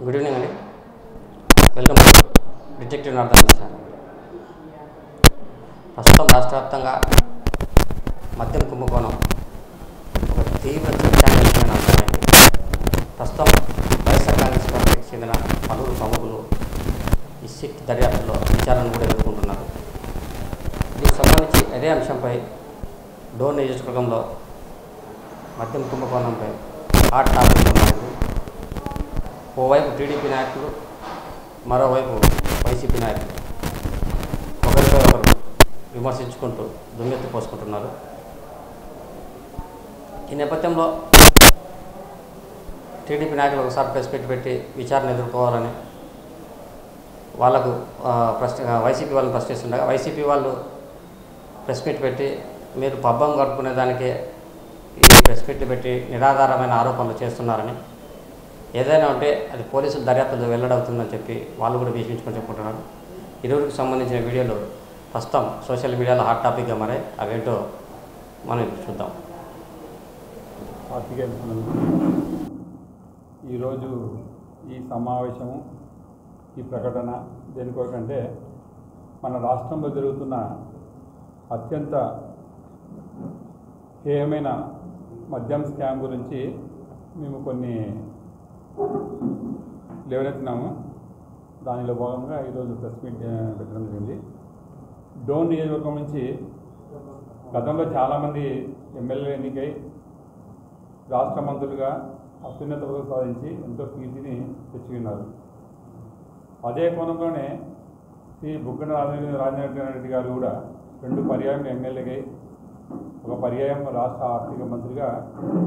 Good evening అండి. Welcome to detective northern channel. ప్రస్తుతం రాష్ట్ర వ్యాప్తంగా మద్యం కుంభకోణం ఒక తీవ్ర చర్చాంశమైన అంశమైంది. ప్రస్తుతం వైఎస్ఆర్ కాంగ్రెస్ పార్టీకి చెందిన పలువురు ప్రముఖులు ఈ సిట్ దర్యాప్తులో విచారణను కూడా ఎదుర్కొంటున్నారు. దీనికి సంబంధించి అదే అంశంపై డోన్ నియోజకవర్గంలో మద్యం కుంభకోణంపై హాట్ టాపిక్ మారింది. ఓవైపు టీడీపీ నాయకులు, మరోవైపు వైసీపీ నాయకులు ఒకరిపై ఒకరు విమర్శించుకుంటూ దుమ్మెత్తి పోసుకుంటున్నారు. ఈ నేపథ్యంలో టీడీపీ నాయకులు ఒకసారి ప్రెస్ పెట్టి విచారణ ఎదుర్కోవాలని వాళ్ళకు వైసీపీ వాళ్ళని ప్రశ్నిస్తుండగా వైసీపీ వాళ్ళు ప్రెస్ మీట్ పెట్టి మీరు పబ్బం గడుపుకునే దానికే ఈ ప్రెస్ మీట్లు పెట్టి నిరాధారమైన ఆరోపణలు చేస్తున్నారని, ఏదైనా ఉంటే అది పోలీసుల దర్యాప్తులు వెల్లడవుతుందని చెప్పి వాళ్ళు కూడా భీష్మించుకొని చెప్పుకుంటున్నారు. ఇరువురికి సంబంధించిన వీడియోలు ప్రస్తుతం సోషల్ మీడియాలో హాట్ టాపిక్గా మారాయి. అవేంటో మనం చూద్దాం. ఈరోజు ఈ సమావేశము, ఈ ప్రకటన దేనికోసంటే మన రాష్ట్రంలో జరుగుతున్న అత్యంత హేయమైన మద్యం స్కామ్ గురించి మేము కొన్ని లేవనెత్తినాము. దానిలో భాగంగా ఈరోజు ప్రెస్ మీట్ పెట్టడం జరిగింది. డోన్ నియోజకవర్గం నుంచి గతంలో చాలామంది ఎమ్మెల్యే ఎన్నికై రాష్ట్ర మంత్రులుగా అత్యున్నత పదవి సాధించి ఎంతో కీర్తిని తెచ్చుకున్నారు. అదే కోణంలోనే శ్రీ బుగ్గన రాజేంద్ర రెడ్డి గారు కూడా 2 పర్యాయం ఎమ్మెల్యేగా, ఒక పర్యాయం రాష్ట్ర ఆర్థిక మంత్రిగా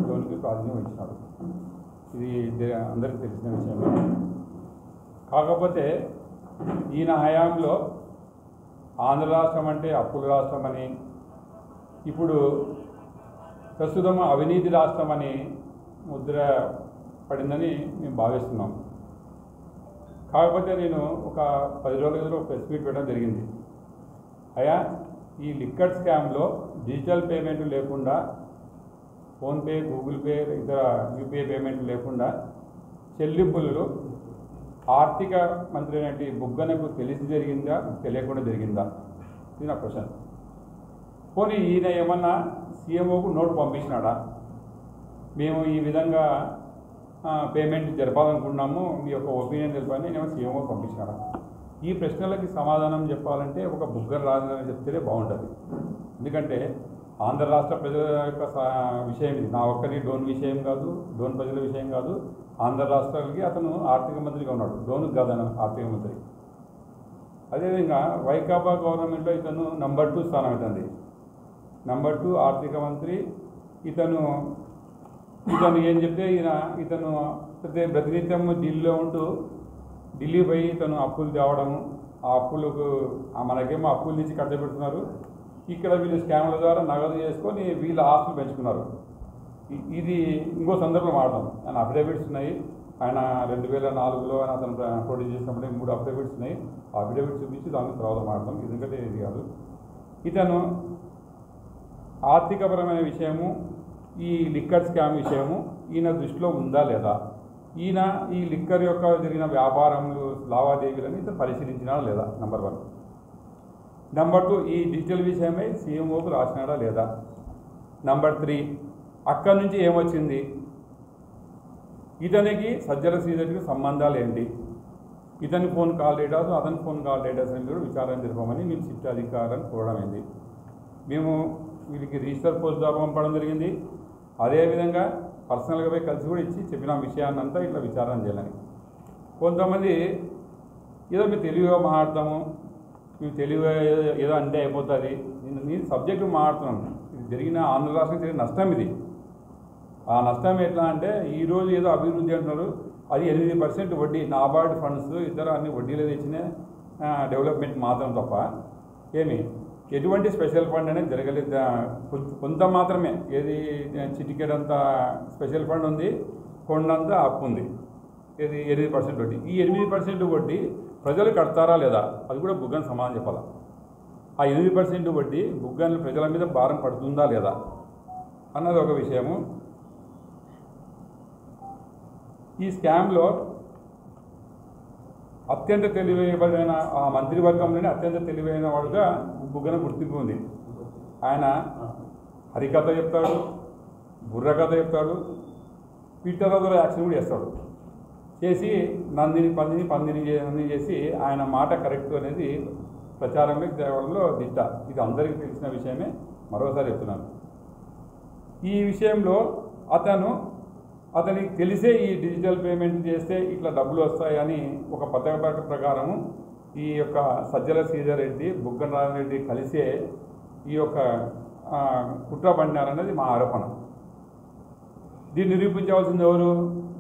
డోన్కి ప్రాతినిధ్యం వహించినారు. ఇది అందరికీ తెలిసిన విషయమే. కాకపోతే ఈయన హయాంలో ఆంధ్ర రాష్ట్రం అంటే అప్పుల రాష్ట్రం అని, ఇప్పుడు ప్రస్తుతం అవినీతి రాష్ట్రం అని ముద్ర పడిందని మేము భావిస్తున్నాం. కాకపోతే నేను ఒక 10 రోజుల క్రితం ఒక ప్రెస్ మీట్ పెట్టడం జరిగింది. అయ్యా, ఈ లిక్కర్ స్కామ్లో డిజిటల్ పేమెంట్ లేకుండా, ఫోన్పే, గూగుల్ పే, ఇతర యూపీఐ పేమెంట్ లేకుండా చెల్లింపులు ఆర్థిక మంత్రి అయినటువంటి బుగ్గనకు తెలిసి జరిగిందా, తెలియకుండా జరిగిందా? ఇది నా క్వశ్చన్. పోనీ ఈయన ఏమన్నా సీఎంఓకు నోటు పంపించినాడా, మేము ఈ విధంగా పేమెంట్ జరపాలనుకున్నాము, మీ యొక్క ఒపీనియన్ తెలిపని నేను సీఎంఓ పంపించినాడా? ఈ ప్రశ్నలకి సమాధానం చెప్పాలంటే ఒక బుగ్గన రాజేంద్ర చెప్తేనే బాగుంటుంది. ఎందుకంటే ఆంధ్ర రాష్ట్ర ప్రజల యొక్క విషయం ఇది. నా ఒక్కరి డోన్ విషయం కాదు, డోన్ ప్రజల విషయం కాదు. ఆంధ్ర రాష్ట్రాలకి అతను ఆర్థిక మంత్రిగా ఉన్నాడు, డోన్కి కాదు ఆర్థిక మంత్రి. అదేవిధంగా వైకాపా గవర్నమెంట్లో ఇతను నంబర్ 2 స్థానం అవుతుంది. నంబర్ 2 ఆర్థిక మంత్రి. ఇతను ఏం చెప్తే ఇతను ప్రతినిత్యం ఢిల్లీలో ఉంటూ ఢిల్లీ పోయి ఇతను అప్పులు తేవడము, ఆ అప్పులకు మనకేమో అప్పుల నుంచి కట్టబెడుతున్నారు, ఇక్కడ వీళ్ళు స్కామ్ల ద్వారా నగదు చేసుకొని వీళ్ళ ఆస్తులు పెంచుకున్నారు. ఇది ఇంకో సందర్భంలో మాట్లాడదాం. ఆయన అఫిడవిట్స్ ఉన్నాయి. ఆయన 2004లో అతను పోటీ చేసినప్పుడే 3 అఫిడవిట్స్ ఉన్నాయి. ఆ అఫిడవిట్స్ చూపించి దాని తర్వాత మాట్లాడదాం. ఎందుకంటే ఇది కాదు. ఇతను ఆర్థికపరమైన విషయము, ఈ లిక్కర్ స్కామ్ విషయము ఈయన దృష్టిలో ఉందా లేదా, ఈయన ఈ లిక్కర్ యొక్క జరిగిన వ్యాపారములు, లావాదేవీలని ఇతను పరిశీలించినా లేదా, నంబర్ 1. నంబర్ 2, ఈ డిజిటల్ విషయమై సీఎంఓకు రాసినాడా లేదా. నంబర్ 3, అక్కడి నుంచి ఏమొచ్చింది, ఇతనికి సజ్జల శ్రీధర్కి సంబంధాలు ఏంటి, ఇతని ఫోన్ కాల్ డేటాస్, అతని ఫోన్ కాల్ డేటాస్ అని కూడా విచారణ జరపమని మేము సిట్ అధికారులను కోరడమైంది. మేము వీళ్ళకి రిజిస్టర్ పోస్ట్ ద్వారా పంపడం జరిగింది. అదేవిధంగా పర్సనల్గా పోయి కలిసి కూడా ఇచ్చి చెప్పిన విషయాన్నంతా ఇట్లా విచారణ చేయాలని. కొంతమంది ఏదో మేము తెలివిగా మాట్లాడతాము, మేము తెలివిగా ఏదో అంటే అయిపోతుంది, నేను సబ్జెక్టు మాట్లాడుతున్నాను. ఇది జరిగిన ఆంధ్ర రాష్ట్రం జరిగిన నష్టం ఇది. ఆ నష్టం ఎట్లా అంటే ఈరోజు ఏదో అభివృద్ధి అంటున్నారు, అది 8% వడ్డీ, నాబార్డ్ ఫండ్స్ ఇతర అన్ని వడ్డీలు తెచ్చిన డెవలప్మెంట్ మాత్రం తప్ప ఎటువంటి స్పెషల్ ఫండ్ అనేది జరగలేదు. కొంత మాత్రమే, ఏది చిటికెట్ అంతా స్పెషల్ ఫండ్ ఉంది, కొండంతా అప్పు ఉంది. ఇది 8% వడ్డీ. ఈ 8% వడ్డీ ప్రజలు కడతారా లేదా, అది కూడా బుగ్గన సమాధానం చెప్పాలి. ఆ 8% వడ్డీ బుగ్గన ప్రజల మీద భారం పడుతుందా లేదా అన్నది ఒక విషయము. ఈ స్కామ్లో అత్యంత తెలివైన ఆ మంత్రివర్గంలోనే అత్యంత తెలివైన వాడుగా బుగ్గన గుర్తింపు ఉంది. ఆయన హరికథ చెప్తాడు, బుర్రకథ చెప్తాడు, పిట్టరదుల యాక్షన్ కూడా చేస్తాడు. చేసి నందిని చేసి ఆయన మాట కరెక్ట్ అనేది ప్రచారంలో తేవడంలో దిట్ట. ఇది అందరికీ తెలిసిన విషయమే, మరోసారి చెప్తున్నాను. ఈ విషయంలో అతనికి తెలిసే ఈ డిజిటల్ పేమెంట్ చేస్తే ఇట్లా డబ్బులు వస్తాయని ఒక పథక ప్రకారము ఈ యొక్క సజ్జల శ్రీధర్ రెడ్డి, బుగ్గన రాజరెడ్డి కలిసే ఈ యొక్క కుట్ర పడినారన్నది మా ఆరోపణ. దీన్ని నిరూపించవలసింది ఎవరు?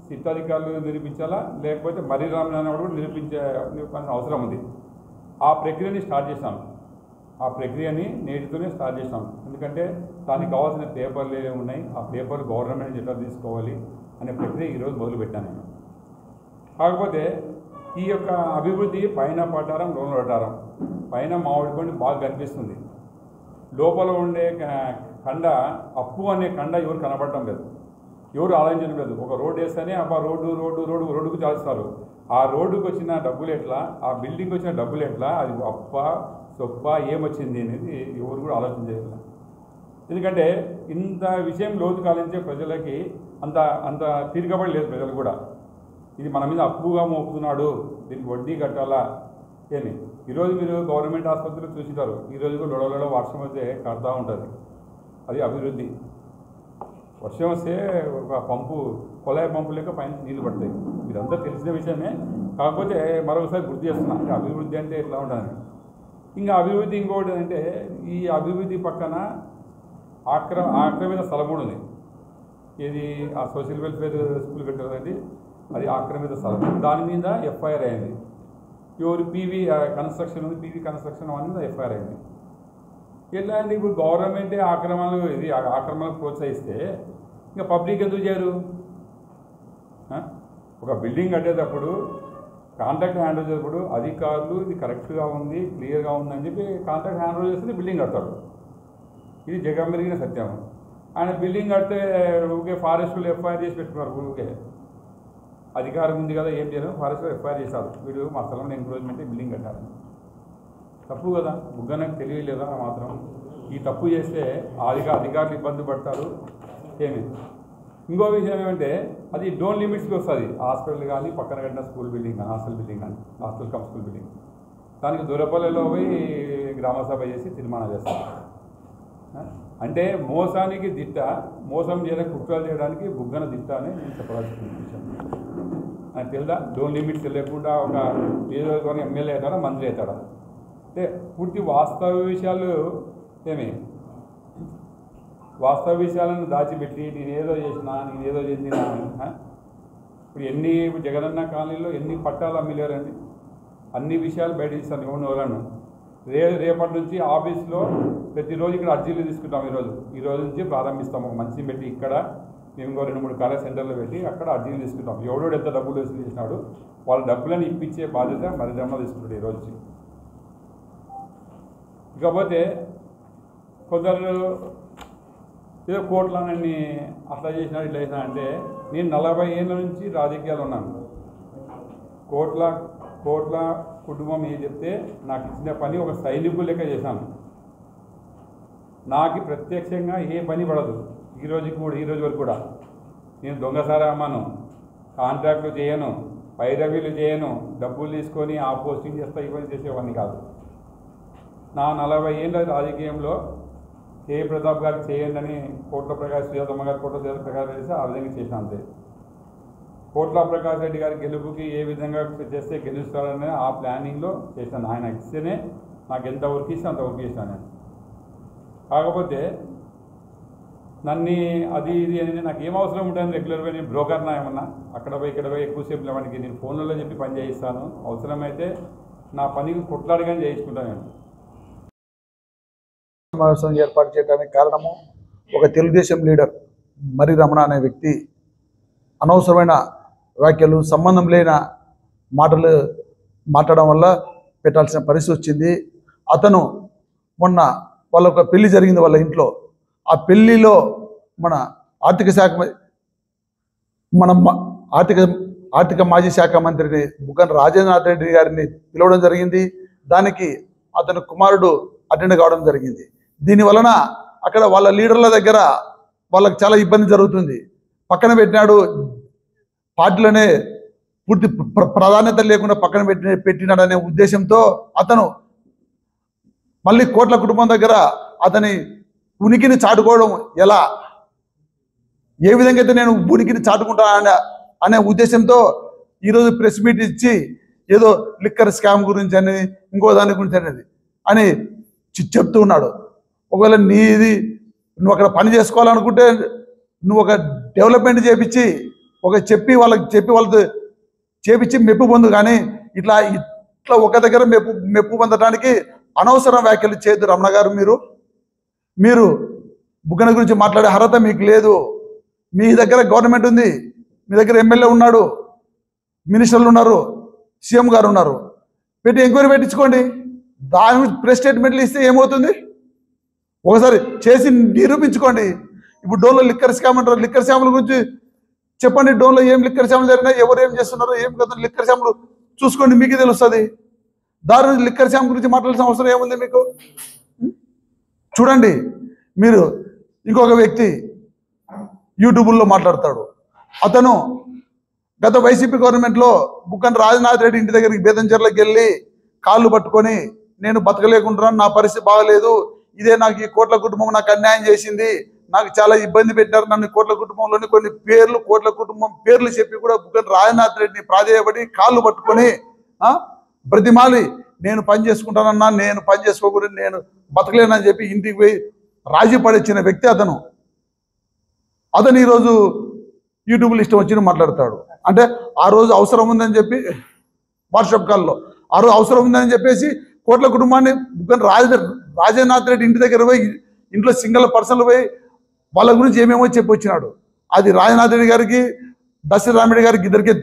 సిట్ అధికారులు నిరూపించాలా, లేకపోతే మర్రి రామనారాయణ కూడా నిరూపించాల్సిన అవసరం ఉంది. ఆ ప్రక్రియని స్టార్ట్ చేశాం. ఆ ప్రక్రియని నేటితోనే స్టార్ట్ చేశాం. ఎందుకంటే దానికి కావాల్సిన పేపర్లు ఏమి ఉన్నాయి, ఆ పేపర్లు గవర్నమెంట్ ఎట్లా తీసుకోవాలి అనే ప్రక్రియ ఈరోజు మొదలుపెట్టాను నేను. కాకపోతే ఈ యొక్క అభివృద్ధి పైన పట్టారం లోన పట్టారం. పైన మామిడి పండు బాగా కనిపిస్తుంది, లోపల ఉండే కండ అప్పు అనే కండ ఎవరు కనపడటం లేదు, ఎవరు ఆలోచించడం లేదు. ఒక రోడ్డు వేస్తేనే అబ్బా రోడ్డుకు చాలుస్తారు. ఆ రోడ్డుకు వచ్చిన డబ్బులు ఎట్లా, ఆ బిల్డింగ్కి వచ్చిన డబ్బులు ఎట్లా, అది అప్ప సొప్ప ఏమొచ్చింది అనేది ఎవరు కూడా ఆలోచించలేదు. ఎందుకంటే ఇంత విషయం లోతు కాలించే ప్రజలకి అంత తీరికబడి లేదు. ప్రజలు కూడా ఇది మన మీద అప్పుగా మోపుతున్నాడు, దీనికి వడ్డీ కట్టాలా ఏమి. ఈరోజు మీరు గవర్నమెంట్ ఆసుపత్రులు చూసినారు, ఈరోజు కూడా లొడలో వర్షం వస్తే కడతా ఉంటుంది. అది అభివృద్ధి. వర్షం వస్తే ఒక కొలాయి పంపు లేక పైన నీళ్ళు పడతాయి. ఇదంతా తెలిసిన విషయమే. కాకపోతే మరొకసారి గుర్తు చేస్తున్నా, అభివృద్ధి అంటే ఎట్లా ఉంటుంది. ఇంకా అభివృద్ధి ఇంకోటి అంటే ఈ అభివృద్ధి పక్కన ఆక్రమిత స్థలం కూడా ఉంది. ఇది ఆ సోషల్ వెల్ఫేర్ స్కూల్ కట్టారండి, అది ఆక్రమిత స్థలం. దాని మీద ఎఫ్ఐఆర్ అయింది. ఎవరు పీవీ కన్స్ట్రక్షన్ ఉంది, పీవీ కన్స్ట్రక్షన్ మీద ఎఫ్ఐఆర్ అయింది. ఎట్లా అంటే ఇప్పుడు గవర్నమెంటే ఆక్రమణకు ప్రోత్సహిస్తే ఇంకా పబ్లిక్ ఎందుకు చేయరు? ఒక బిల్డింగ్ కట్టేటప్పుడు కాంట్రాక్ట్ హ్యాండ్ ఓవర్ చేసేటప్పుడు అధికారులు ఇది కరెక్ట్గా ఉంది, క్లియర్గా ఉందని చెప్పి కాంట్రాక్ట్ హ్యాండ్ ఓవర్ చేస్తే బిల్డింగ్ కడతాడు. ఇది జగం పెరిగిన సత్యం. ఆయన బిల్డింగ్ కడితే ఊకే ఫారెస్ట్లో ఎఫ్ఐఆర్ చేసి పెట్టుకున్నారు. ఊకే అధికారం ఉంది కదా, ఏం చేయలేదు, ఫారెస్ట్లో ఎఫ్ఐఆర్ చేశారు. వీడు మా స్థలంలో ఎంక్రోచ్మెంట్ బిల్డింగ్ కట్టారు. తప్పు కదా, బుగ్గనకు తెలియలేదా మాత్రం? ఈ తప్పు చేస్తే అధికారులు ఇబ్బంది పడతారు ఏమి. ఇంకో విషయం ఏమంటే అది డోన్ లిమిట్స్కి వస్తుంది. హాస్పిటల్ కానీ, పక్కన కట్టిన స్కూల్ బిల్డింగ్ కానీ, హాస్టల్ బిల్డింగ్ కానీ, హాస్టల్ కమ్ స్కూల్ బిల్డింగ్, దానికి దూరపల్లిలో పోయి గ్రామసభ చేసి తీర్మానం చేస్తారు. అంటే మోసానికి దిట్ట, మోసం చేయడానికి కుట్రలు చేయడానికి బుగ్గన దిట్ట అని నేను చెప్పాల్సిన విషయం. నాకు తెలుదా? డోన్ లిమిట్స్ లేకుండా ఒక నియోజకవర్గం ఎమ్మెల్యే అవుతాడా, మంత్రి అవుతాడా? అంటే పూర్తి వాస్తవ విషయాలు వాస్తవ విషయాలను దాచిపెట్టి నేనేదో చేసినా ఇప్పుడు జగనన్న కాలనీలో ఎన్ని పట్టాలు అమ్మిలేరండి? అన్ని విషయాలు బయట ఇస్తాను ఎవరిను. రేపటి నుంచి ఆఫీస్లో ప్రతిరోజు ఇక్కడ అర్జీలు తీసుకుంటాం. ఈరోజు నుంచి ప్రారంభిస్తాం. ఒక మంచి పెట్టి ఇక్కడ మేము ఇంకో 2-3 కాలేజ్ సెంటర్లో పెట్టి అక్కడ అర్జీలు తీసుకుంటాం. ఎవడోడు ఎంత డబ్బులు వసూలు చేసినాడు వాళ్ళ డబ్బులను ఇప్పించే బాధ్యత మరి జమ తీసుకుంటాడు ఈరోజు. ఇకపోతే కొందరు ఏదో కోట్లనని అట్లా చేసినాడు ఇట్లా చేసినా అంటే, నేను 40 ఏళ్ళ నుంచి రాజకీయాలు ఉన్నాను. కోట్ల కుటుంబం ఏం చెప్తే నాకు ఇచ్చిన పని ఒక సైనికులు లెక్క చేశాను. నాకు ప్రత్యక్షంగా ఏ పని పడదు. ఈ రోజు వరకు కూడా నేను దొంగసారా అమ్మాను, కాంట్రాక్ట్లు చేయను, పైరవీలు చేయను, డబ్బులు తీసుకొని ఆ పోస్టింగ్ చేస్తా ఈ పని చేసేవాడిని కాదు. నా 40 ఏళ్ళ రాజకీయంలో కే ప్రతాప్ గారికి చేయండి అని కోట్ల ప్రకాష్ సుజాతమ్మ గారు కోట్ల సుజాత ప్రకాష్ చేస్తే ఆ విధంగా చేసిన అంతే. కోట్ల ప్రకాష్ రెడ్డి గారి గెలుపుకి ఏ విధంగా చేస్తే గెలుస్తారని ఆ ప్లానింగ్లో చేశాను. ఆయన ఇస్తేనే నాకు ఎంత వర్క్ ఇస్తే అంత వర్క్ చేశాను నేను. కాకపోతే నన్ను అది ఇది అని నాకు ఏం అవసరం ఉంటుంది రెగ్యులర్గా నేను బ్రోకర్నా ఏమన్నా అక్కడ పోయి ఇక్కడ పోయి ఎక్కువసేపు లేవడానికి నేను ఫోన్లలో చెప్పి పని చేయిస్తాను. అవసరమైతే నా పనికి కొట్లాడిగానే చేయించుకుంటాను నేను. సమావేశం ఏర్పాటు చేయడానికి కారణము ఒక తెలుగుదేశం లీడర్ మర్రి రమణ అనే వ్యక్తి అనవసరమైన వ్యాఖ్యలు, సంబంధం లేని మాటలు మాట్లాడడం వల్ల పెట్టాల్సిన పరిస్థితి వచ్చింది. అతను మొన్న వాళ్ళ ఒక పెళ్లి జరిగింది వాళ్ళ ఇంట్లో. ఆ పెళ్లిలో మన ఆర్థిక ఆర్థిక మాజీ శాఖ మంత్రిని బుగ్గన రాజేంద్రనాథ్ రెడ్డి గారిని పిలవడం జరిగింది. దానికి అతని కుమారుడు అటెండ్ కావడం జరిగింది. దీని వలన అక్కడ వాళ్ళ లీడర్ల దగ్గర వాళ్ళకి చాలా ఇబ్బంది జరుగుతుంది. పక్కన పెట్టినాడు, పార్టీలోనే పూర్తి ప్రాధాన్యత లేకుండా పక్కన పెట్టినాడనే ఉద్దేశంతో అతను మళ్ళీ కోట్ల కుటుంబం దగ్గర అతని ఉనికిని చాటుకోవడం ఎలా, ఏ విధంగా అయితే నేను ఉనికిని చాటుకుంటా అనే ఉద్దేశంతో ఈరోజు ప్రెస్ మీట్ ఇచ్చి ఏదో లిక్కర్ స్కామ్ గురించి అనేది ఇంకో దాని గురించి అనేది అని చెప్తూ ఉన్నాడు. ఒకవేళ నీది నువ్వు అక్కడ పని చేసుకోవాలనుకుంటే నువ్వు ఒక డెవలప్మెంట్ చేపించి వాళ్ళతో చేపించి మెప్పు పొందు, కానీ ఇట్లా ఒక దగ్గర మెప్పు పొందడానికి అనవసరం వ్యాఖ్యలు చేయొద్దు రమణ గారు. మీరు బుగ్గన గురించి మాట్లాడే అర్హత మీకు లేదు. మీ దగ్గర గవర్నమెంట్ ఉంది, మీ దగ్గర ఎమ్మెల్యే ఉన్నాడు, మినిస్టర్లు ఉన్నారు, సీఎం గారు ఉన్నారు. పెట్టి ఎంక్వైరీ పెట్టించుకోండి. దాని ప్రెస్ స్టేట్మెంట్లు ఇస్తే ఏమవుతుంది? ఒకసారి చేసి నిరూపించుకోండి. ఇప్పుడు డోన్లో లిక్కర్ స్కామ్ అంటారు. లిక్కర్ స్కామ్ల గురించి చెప్పండి. డోన్లో ఏం లిక్కర్ స్కామ్లు జరిగినా, ఎవరు ఏం చేస్తున్నారో, ఏం కదా లిక్కర్ స్కామ్లు చూసుకోండి, మీకు తెలుస్తుంది. దాని లిక్కర్ స్కామ్ గురించి మాట్లాడాల్సిన అవసరం ఏముంది మీకు? చూడండి. మీరు ఇంకొక వ్యక్తి యూట్యూబ్లో మాట్లాడతాడు. అతను గత వైసీపీ గవర్నమెంట్లో బుగ్గన రాజనాథ్ రెడ్డి ఇంటి దగ్గరికి బేతంచెర్లకు వెళ్ళి కాళ్ళు పట్టుకొని నేను బతకలేకుంటున్నాను, నా పరిస్థితి బాగలేదు, ఇదే నాకు ఈ కోట్ల కుటుంబం నాకు అన్యాయం చేసింది, నాకు చాలా ఇబ్బంది పెట్టారు, నన్ను కోట్ల కుటుంబంలోని కొన్ని పేర్లు కోట్ల కుటుంబం పేర్లు చెప్పి కూడా బుగ్గన రాజనాథ్ రెడ్డిని ప్రాధేయపడి కాళ్ళు పట్టుకొని బ్రతిమాలి నేను పని చేసుకుంటానన్నా, నేను పని చేసుకోకూడదు, నేను బతకలేనని చెప్పి ఇంటికి పోయి రాజీ పడిచ్చిన వ్యక్తి అతను. ఈరోజు యూట్యూబ్లో ఇష్టం వచ్చి మాట్లాడతాడు. అంటే ఆ రోజు అవసరం ఉందని చెప్పి వాట్సాప్ కాల్లో ఆ రోజు అవసరం ఉందని చెప్పేసి కోట్ల కుటుంబాన్ని బుగ్గన రాజేంద్రనాథ్ రెడ్డి ఇంటి దగ్గర పోయి ఇంట్లో సింగిల్ పర్సన్లు పోయి వాళ్ళ గురించి ఏమేమో చెప్పి వచ్చినాడు. అది రాజనాథ్ రెడ్డి గారికి దశరథ రామిరెడ్డి గారికి ఇద్దరికి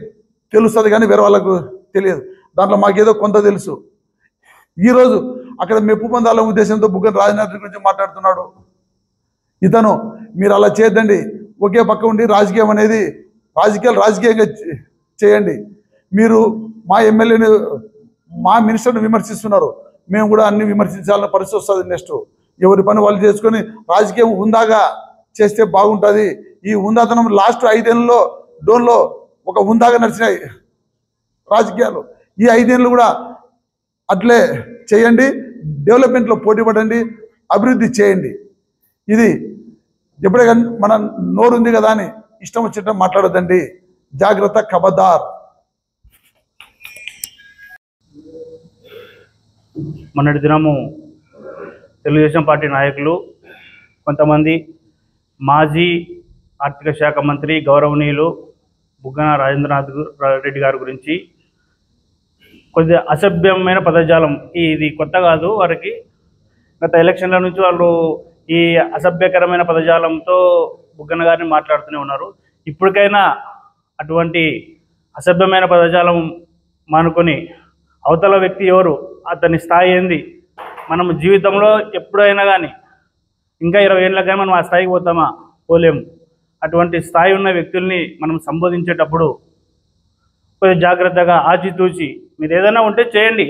తెలుస్తుంది, కానీ వేరే వాళ్ళకు తెలియదు. దాంట్లో మాకేదో కొంత తెలుసు. ఈరోజు అక్కడ మెప్పు పొందాలనే ఉద్దేశంతో బుగ్గన రాజనాథ్ రెడ్డి గురించి మాట్లాడుతున్నాడు. ఇతను మీరు అలా చేయొద్దండి. ఒకే పక్క ఉండి రాజకీయం అనేది రాజకీయంగా చేయండి. మీరు మా ఎమ్మెల్యేని మా మినిస్టర్ని విమర్శిస్తున్నారు, మేము కూడా అన్ని విమర్శించాలన్న పరిస్థితి వస్తుంది. నెక్స్ట్ ఎవరి పని వాళ్ళు చేసుకొని రాజకీయం హుందాగా చేస్తే బాగుంటుంది. ఈ హుందాతనం లాస్ట్ 5 ఏళ్ళలో డోన్లో ఒక హుందాగా నడిచినాయి రాజకీయాలు. ఈ 5 ఏళ్ళు కూడా అట్లే చేయండి, డెవలప్మెంట్లో పోటీ పడండి, అభివృద్ధి చేయండి. ఇది ఎప్పుడే కానీ మన నోరు ఉంది కదా అని ఇష్టం వచ్చినట్టు మాట్లాడొద్దండి. జాగ్రత్త, ఖబర్దార్. మొన్నటి దినము తెలుగుదేశం పార్టీ నాయకులు కొంతమంది మాజీ ఆర్థిక శాఖ మంత్రి గౌరవనీయులు బుగ్గన రాజేంద్రనాథ్ రెడ్డి గారి గురించి కొద్దిగా అసభ్యమైన పదజాలం, ఇది కొత్త కాదు వారికి, గత ఎలక్షన్ల నుంచి వాళ్ళు ఈ అసభ్యకరమైన పదజాలంతో బుగ్గన గారిని మాట్లాడుతూనే ఉన్నారు. ఇప్పటికైనా అటువంటి అసభ్యమైన పదజాలం మానుకొని అవతల వ్యక్తి ఎవరు, అతని స్థాయి ఏంది, మనం జీవితంలో ఎప్పుడైనా కానీ ఇంకా 20 ఏళ్ళకి కానీ మనం ఆ స్థాయికి పోతామా? పోలేము. అటువంటి స్థాయి ఉన్న వ్యక్తుల్ని మనం సంబోధించేటప్పుడు కొంచెం జాగ్రత్తగా ఆచితూచి మీరు ఏదైనా ఉంటే చేయండి,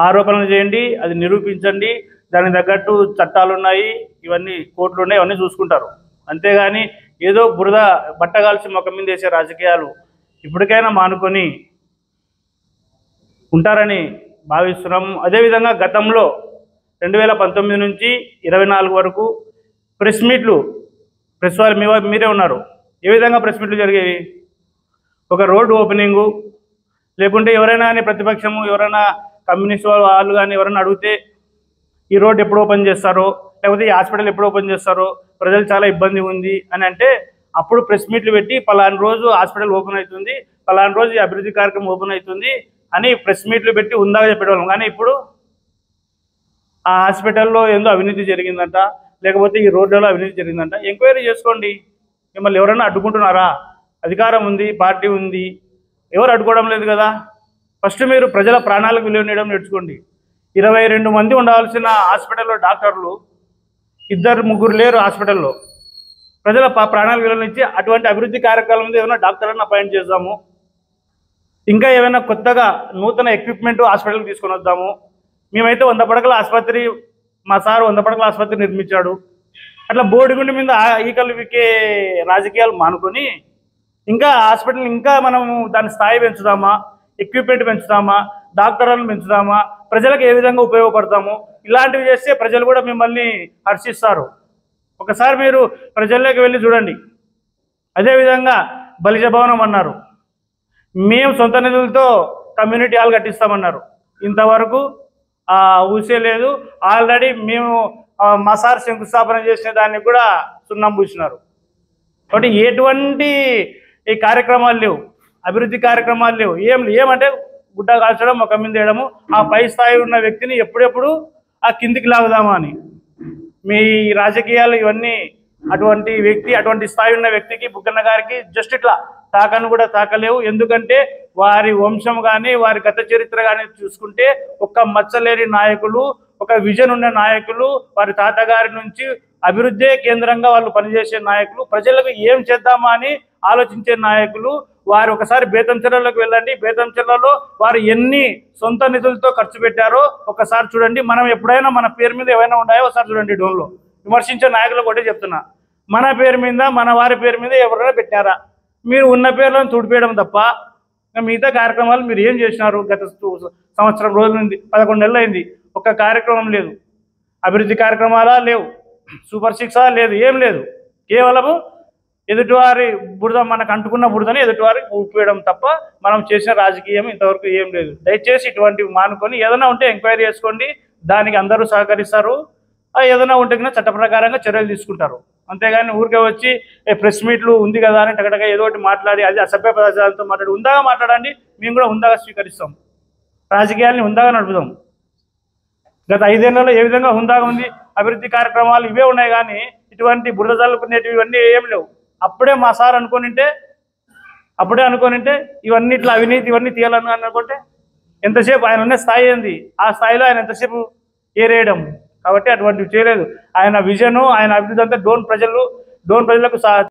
ఆరోపణలు చేయండి, అది నిరూపించండి, దానికి తగ్గట్టు చట్టాలు ఉన్నాయి, ఇవన్నీ కోర్టులు ఉన్నాయి, ఇవన్నీ చూసుకుంటారు. అంతేగాని ఏదో బురద బట్టగాల్సి ముఖం మీద వేసే రాజకీయాలు ఇప్పటికైనా మానుకొని ఉంటారని భావిస్తున్నాం. అదేవిధంగా గతంలో 2019 నుంచి 24 వరకు ప్రెస్ మీట్లు, ప్రెస్ వారు మీరే ఉన్నారు, ఏ విధంగా ప్రెస్ మీట్లు జరిగేవి? ఒక రోడ్డు ఓపెనింగు, లేకుంటే ఎవరైనా కానీ ప్రతిపక్షము ఎవరైనా కమ్యూనిస్ట్ వాళ్ళు కానీ ఎవరైనా అడిగితే ఈ రోడ్డు ఎప్పుడు ఓపెన్ చేస్తారో, లేకపోతే ఈ హాస్పిటల్ ఎప్పుడు ఓపెన్ చేస్తారో, ప్రజలు చాలా ఇబ్బంది ఉంది అని అంటే అప్పుడు ప్రెస్ మీట్లు పెట్టి పలానా రోజు హాస్పిటల్ ఓపెన్ అవుతుంది, పలానా రోజు ఈ అభివృద్ధి కార్యక్రమం ఓపెన్ అవుతుంది అని ప్రెస్ మీట్లు పెట్టి ఉందాగా చెప్పేవాళ్ళం. కానీ ఇప్పుడు ఆ హాస్పిటల్లో ఏందో అవినీతి జరిగిందంట, లేకపోతే ఈ రోడ్లలో అవినీతి జరిగిందంట, ఎంక్వైరీ చేసుకోండి. మిమ్మల్ని ఎవరైనా అడ్డుకుంటున్నారా? అధికారం ఉంది, పార్టీ ఉంది, ఎవరు అడ్డుకోవడం లేదు కదా. ఫస్ట్ మీరు ప్రజల ప్రాణాలకు విలువనియడం నేర్చుకోండి. 22 మంది ఉండాల్సిన హాస్పిటల్లో డాక్టర్లు 2-3 లేరు హాస్పిటల్లో. ప్రజల ప్రాణాలు విలువనిచ్చి అటువంటి అభివృద్ధి కార్యక్రమం మీద ఏమైనా డాక్టర్లను అపాయింట్ చేద్దాము, ఇంకా ఏమైనా కొత్తగా నూతన ఎక్విప్మెంట్ హాస్పిటల్కి తీసుకొని వద్దాము. మేమైతే 100 పడకల ఆసుపత్రి, మా సార్ 100 పడకల ఆసుపత్రి నిర్మించాడు. అట్లా బోడిగుండి మీద ఈకలు వికే రాజకీయాలు మానుకొని ఇంకా హాస్పిటల్ ఇంకా మనము దాని స్థాయి పెంచుదామా, ఎక్విప్మెంట్ పెంచుదామా, డాక్టర్లను పెంచుదామా, ప్రజలకు ఏ విధంగా ఉపయోగపడతాము, ఇలాంటివి చేస్తే ప్రజలు కూడా మిమ్మల్ని హర్షిస్తారు. ఒకసారి మీరు ప్రజల్లోకి వెళ్ళి చూడండి. అదేవిధంగా బలిజ భవనం అన్నారు, మేము సొంత నిధులతో కమ్యూనిటీ హాల్ కట్టిస్తామన్నారు. ఇంతవరకు ఊసే లేదు. ఆల్రెడీ మేము మా సార్ శంకుస్థాపన చేసిన దాన్ని కూడా సున్నం పూసినారు. కాబట్టి ఎటువంటి ఈ కార్యక్రమాలు లేవు, అభివృద్ధి కార్యక్రమాలు లేవు. ఏమంటే గుడ్డ కాల్చడం, ఒక మీద వేయడము, ఆ పై స్థాయి ఉన్న వ్యక్తిని ఎప్పుడెప్పుడు ఆ కిందికి లాగుదామా అని. మీ రాజకీయాలు ఇవన్నీ అటువంటి వ్యక్తి, అటువంటి స్థాయి ఉన్న వ్యక్తికి, బుగ్గన్న గారికి జస్ట్ ఇట్లా తాకను కూడా తాకలేవు. ఎందుకంటే వారి వంశం కానీ వారి గత చరిత్ర కానీ చూసుకుంటే ఒక్క మచ్చలేని నాయకులు, ఒక విజన్ ఉన్న నాయకులు, వారి తాతగారి నుంచి అభివృద్ధే కేంద్రంగా వాళ్ళు పనిచేసే నాయకులు, ప్రజలకు ఏం చేద్దామా అని ఆలోచించే నాయకులు. వారు ఒకసారి బేతంచెర్లలోకి వెళ్ళండి. బేతంచెర్లలో వారు ఎన్ని సొంత నిధులతో ఖర్చు పెట్టారో ఒకసారి చూడండి. మనం ఎప్పుడైనా మన పేరు మీద ఏమైనా ఉన్నాయో ఒకసారి చూడండి. డోన్లో విమర్శించే నాయకులు కూడా చెప్తున్నా, మన పేరు మీద, మన వారి పేరు మీద ఎవరైనా పెట్టారా? మీరు ఉన్న పేర్లను తుడిపేయడం తప్ప మిగతా కార్యక్రమాలు మీరు ఏం చేసినారు? గత సంవత్సరం రోజుల నుండి 11 నెలలు అయింది, ఒక్క కార్యక్రమం లేదు. అభివృద్ధి కార్యక్రమాలా లేవు, సూపర్ సిక్సా లేదు, ఏం లేదు. కేవలము ఎదుటివారి బురద, మనకు అంటుకున్న బురదని ఎదుటివారికి ఊపివేయడం తప్ప మనం చేసిన రాజకీయం ఇంతవరకు ఏం లేదు. దయచేసి ఇటువంటివి మానుకొని ఏదైనా ఉంటే ఎంక్వైరీ చేసుకోండి. దానికి అందరూ సహకరిస్తారు. ఏదైనా ఉంటే కన్నా చట్ట ప్రకారంగా చర్యలు తీసుకుంటారు. అంతేగాని ఊరికే వచ్చి ప్రెస్ మీట్లు ఉంది కదా అని టగటగా ఏదో ఒకటి మాట్లాడి అది అసభ్య పదార్థాలతో మాట్లాడి హుందాగా మాట్లాడండి. మేము కూడా హుందాగా స్వీకరిస్తాం, రాజకీయాల్ని హుందాగా నడుపుదాం. గత 5 ఏళ్లలో ఏ విధంగా హుందాగా ఉంది, అభివృద్ధి కార్యక్రమాలు ఇవే ఉన్నాయి. కానీ ఇటువంటి బురద జల్లుకునేటివి ఇవన్నీ ఏం లేవు. అప్పుడే మా సార్ అనుకోనింటే ఇవన్నీ ఇట్లా అవినీతి ఇవన్నీ తీయాలని అనుకుంటే ఎంతసేపు ఆయన ఉన్న స్థాయి ఏంది, ఆ స్థాయిలో ఆయన ఎంతసేపు ఏరేయడం. కాబట్టి అటువంటివి చేయలేదు. ఆయన విజను, ఆయన అభివృద్ధి అంతా డోన్ ప్రజలకు